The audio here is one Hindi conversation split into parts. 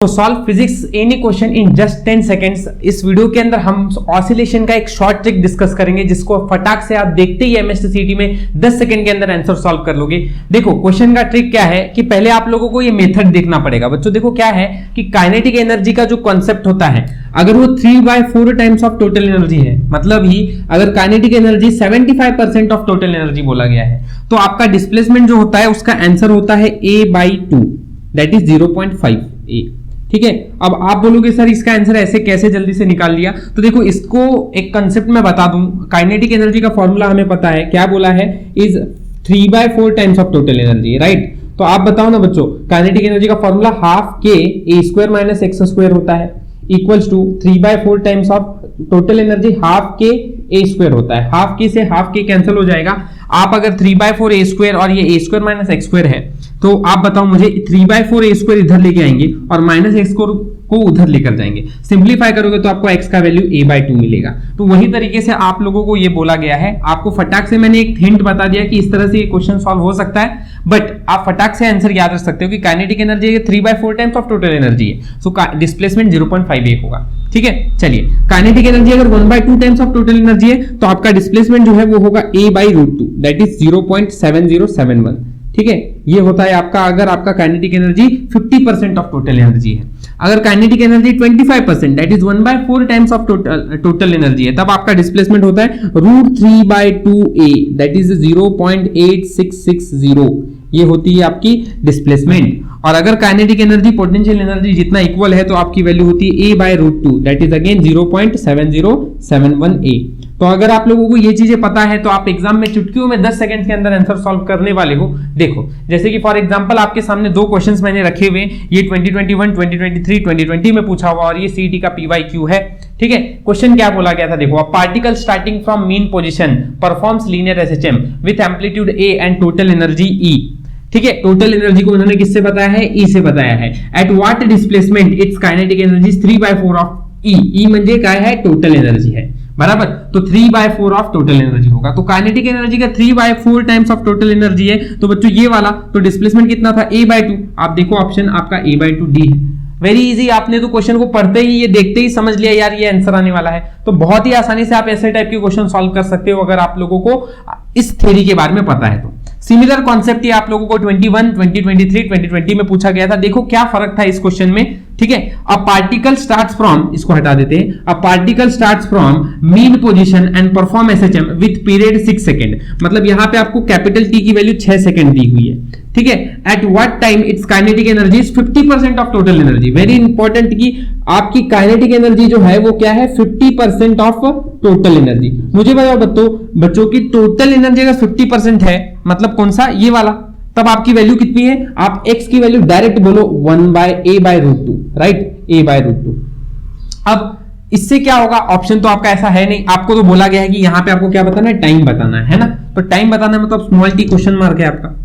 तो solve physics any question in just 10 seconds. इस वीडियो के अंदर हम ऑसिलेशन का एक शॉर्ट ट्रिक डिस्कस करेंगे जिसको फटाक से आप देखते ही एमएसटीसीटी में 10 सेकंड के अंदर आंसर सॉल्व कर लोगे। देखो क्वेश्चन का ट्रिक क्या है कि पहले आप लोगों को ये मेथड देखना पड़ेगा। बच्चों देखो क्या है कि काइनेटिक एनर्जी का जो कॉन्सेप्ट होता है, अगर वो 3/4 टाइम्स ऑफ टोटल एनर्जी है, मतलब ही अगर kinetic energy 75% of total energy बोला गया है, तो आपका डिस्प्लेसमेंट जो होता है उसका आंसर होता है a/2 दैट इज 0.5 a। ठीक है, अब आप बोलोगे सर इसका आंसर ऐसे कैसे जल्दी से निकाल लिया? तो देखो इसको एक कंसेप्ट में बता दूं। काइनेटिक एनर्जी का फॉर्मूला हमें पता है, क्या बोला है, is 3/4 times of total energy, right? तो आप बताओ ना बच्चों, काइनेटिक एनर्जी का फॉर्मूला हाफ के a² - x² होता है equals to 3/4 times of total energy half के a² होता है। हाफ के से हाफ के कैंसिल हो जाएगा। आप अगर 3/4 a² और ये a² - x² है, तो आप बताओ मुझे 3/4 a² इधर लेके आएंगे और -x को उधर लेकर जाएंगे। सिंप्लीफाई करोगे तो आपको x का वैल्यू a/2 मिलेगा। तो वही तरीके से आप लोगों को ये बोला गया है। आपको फटाक से मैंने एक हिंट बता दिया कि इस तरह से ये क्वेश्चन सॉल्व हो सकता है, बट आप फटाक से आंसर याद रख सकते हो कि kinetic energy 3/4 times of total energy है, सो डिस्प्लेसमेंट 0.5 a होगा। ठीक है, चलिए काइनेटिक एनर्जी अगर 1/2 टाइम्स ऑफ टोटल एनर्जी है, तो आपका डिस्प्लेसमेंट जो है वो होगा a/√2 दैट इज 0.7071। ठीक है, ये होता है आपका, अगर आपका kinetic energy 50% of total energy है। अगर kinetic energy 25% that is 1/4 times of total energy है, तब आपका डिस्प्लेसमेंट होता है √3/2a दैट इज 0.8660। ये होती है आपकी डिस्प्लेसमेंट। और अगर काइनेटिक एनर्जी पोटेंशियल एनर्जी जितना इक्वल है, तो आपकी वैल्यू होती है a/√2 that is again 0.7071a। तो अगर आप लोगों को ये चीजें पता है, तो आप एग्जाम में चुटकियों में 10 सेकंड के अंदर आंसर सॉल्व करने वाले हो। देखो जैसे कि फॉर एग्जांपल आपके सामने दो क्वेश्चंस मैंने रखे हुए, ये 2021, 2023, 2020 में पूछा हुआ, और ये सीईटी का PYQ है। ठीक है, क्वेश्चन क्या बोला गया था, देखो, a particle starting from mean position performs linear SHM with amplitude A and total energy E। ठीक है, टोटल एनर्जी को उन्होंने किससे बताया है, E से बताया है। At what displacement it's kinetic energy 3/4 of E। E म्हणजे काय है, टोटल एनर्जी है, बराबर। तो 3/4 ऑफ टोटल एनर्जी होगा। तो काइनेटिक एनर्जी का 3/4 टाइम्स ऑफ टोटल एनर्जी है, तो बच्चों ये वाला, तो डिस्प्लेसमेंट कितना था, a/2। आप देखो ऑप्शन आपका a/2 डी है। वेरी इजी, आपने तो क्वेश्चन को पढ़ते ही, ये देखते ही समझ लिया यार ये आंसर आने वाला है। तो बहुत ही आसानी से आप ऐसे टाइप के क्वेश्चन सॉल्व कर सकते हो अगर आप लोगों को इस थ्योरी के बारे में पता है तो। सिमिलर कॉन्सेप्ट ये आप लोगों को 21, 2023, 2020 में पूछा गया था। देखो क्या फर्क था इस क्वेश्चन में। ठीक है, अ पार्टिकल स्टार्ट्स फ्रॉम, इसको हटा देते हैं, a particle starts from mean position and perform SHM with period 6 second. मतलब यहां पे आपको कैपिटल T की वैल्यू 6 सेकंड दी हुई है। ठीक है, at what time it's kinetic energy is 50% of total energy. Very important कि आपकी काइनेटिक एनर्जी जो है वो क्या है, 50% ऑफ टोटल एनर्जी। मुझे बताओ बच्चों की टोटल एनर्जी अगर 50% है, मतलब कौन सा, ये वाला, तब आपकी वैल्यू कितनी है, आप x की वैल्यू डायरेक्ट बोलो 1/a/√2, राइट, a/√2। अब इससे क्या होगा, ऑप्शन तो आपका ऐसा है नहीं, आपको तो बोला गया है कि यहां पे आपको क्या बताना है, टाइम बताना है ना। तो टाइम बताना मतलब स्मॉल t क्वेश्चन मार्क है आपका।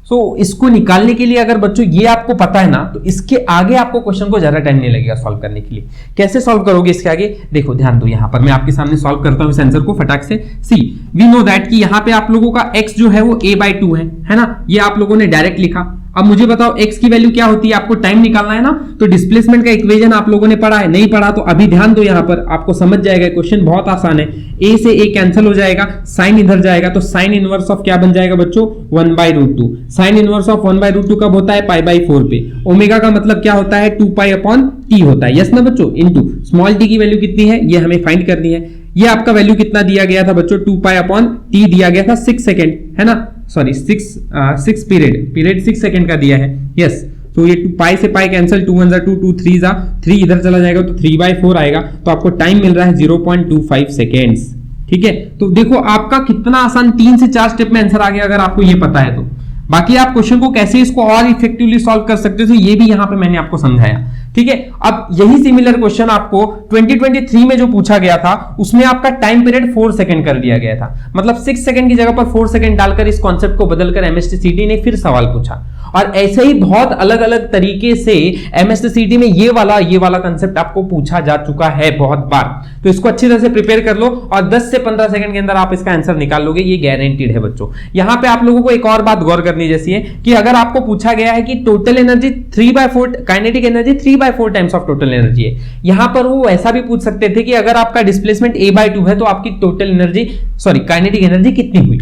सो इसको निकालने के लिए अगर बच्चों ये आपको पता है ना, तो इसके आगे आपको क्वेश्चन को ज्यादा टाइम नहीं लगेगा सॉल्व करने के लिए। कैसे सॉल्व करोगे इसके आगे, देखो ध्यान दो, यहां पर मैं आपके सामने सॉल्व करता हूं इस आंसर को फटाक से। सी वी नो दैट कि यहां पे आप लोगों का x जो है वो a/2 है ना, ये आप लोगों ने डायरेक्ट लिखा। अब मुझे बताओ x की वैल्यू क्या होती है, आपको टाइम निकालना है ना। तो डिस्प्लेसमेंट का इक्वेशन आप लोगों ने पढ़ा है, नहीं पढ़ा तो अभी ध्यान दो, यहां पर आपको समझ जाएगा। क्वेश्चन बहुत आसान है, a से a कैंसिल हो जाएगा, साइन इधर जाएगा, तो साइन इनवर्स ऑफ क्या बन जाएगा बच्चों, 1/√2। साइन इनवर्स ऑफ 1/√2 कब होता है, π/4 पे। ओमेगा का मतलब क्या होता है, 2π/t होता है, यस ना बच्चों, इनटू स्मॉल t की वैल्यू कितनी है, ये हमें फाइंड करनी है। ये आपका वैल्यू कितना दिया गया था बच्चों, 2π/t दिया गया था 6 सेकंड, है ना, सॉरी 6 पीरियड 6 सेकंड का दिया है, यस। तो ये 2 से पाई कैंसिल, 2 1 2 2 3 3 इधर चला जाएगा, तो 3/4 आएगा। तो आपको टाइम मिल रहा है 0.25 सेकेंड्स। ठीक है, तो देखो आपका कितना आसान 3 से 4 स्टेप में आंसर आ गया अगर आपको ये पता है तो। बाकी आप क्वेश्चन को कैसे इसको और इफेक्टिवली सॉल्व कर सकते हो, ये भी यहां पे मैंने आपको समझाया। ठीक है, अब यही सिमिलर क्वेश्चन आपको 2023 में जो पूछा गया था, उसमें आपका टाइम पीरियड 4 सेकंड कर दिया गया था। मतलब 6 सेकंड की जगह पर 4 सेकंड डालकर इस कॉन्सेप्ट को बदलकर एमएसटीसीटी ने फिर सवाल पूछा। और ऐसे ही बहुत अलग अलग तरीके से एमएससीटी में ये वाला कंसेप्ट आपको पूछा जा चुका है बहुत बार। तो इसको अच्छी तरह से प्रिपेयर कर लो और 10 से 15 सेकंड के अंदर आप इसका आंसर निकाल लोगे, ये गारंटीड है बच्चों। यहां पे आप लोगों को एक और बात गौर करनी जैसी है कि अगर आपको पूछा गया है कि total energy 3/4, kinetic energy 3/4 times of total energy है, यहां पर वो ऐसा भी पूछ सकते थे कि अगर आपका डिस्प्लेसमेंट a/2 है तो आपकी टोटल एनर्जी काइनेटिक एनर्जी कितनी हुई,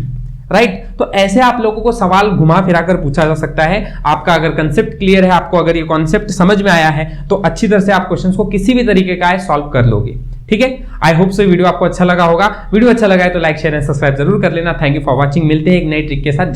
राइट। तो ऐसे आप लोगों को सवाल घुमा फिरा कर पूछा जा सकता है। आपका अगर कंसेप्ट क्लियर है, आपको अगर ये कॉन्सेप्ट समझ में आया है तो अच्छी तरह से आप क्वेश्चंस को किसी भी तरीके का है सॉल्व कर लोगे, ठीक है। आई होप सो वीडियो आपको अच्छा लगा होगा। वीडियो अच्छा लगा है तो लाइक शेयर एंड सब्सक्राइब जरूर कर लेना। Thank you for watching. मिलते हैं एक नई ट्रिक के साथ।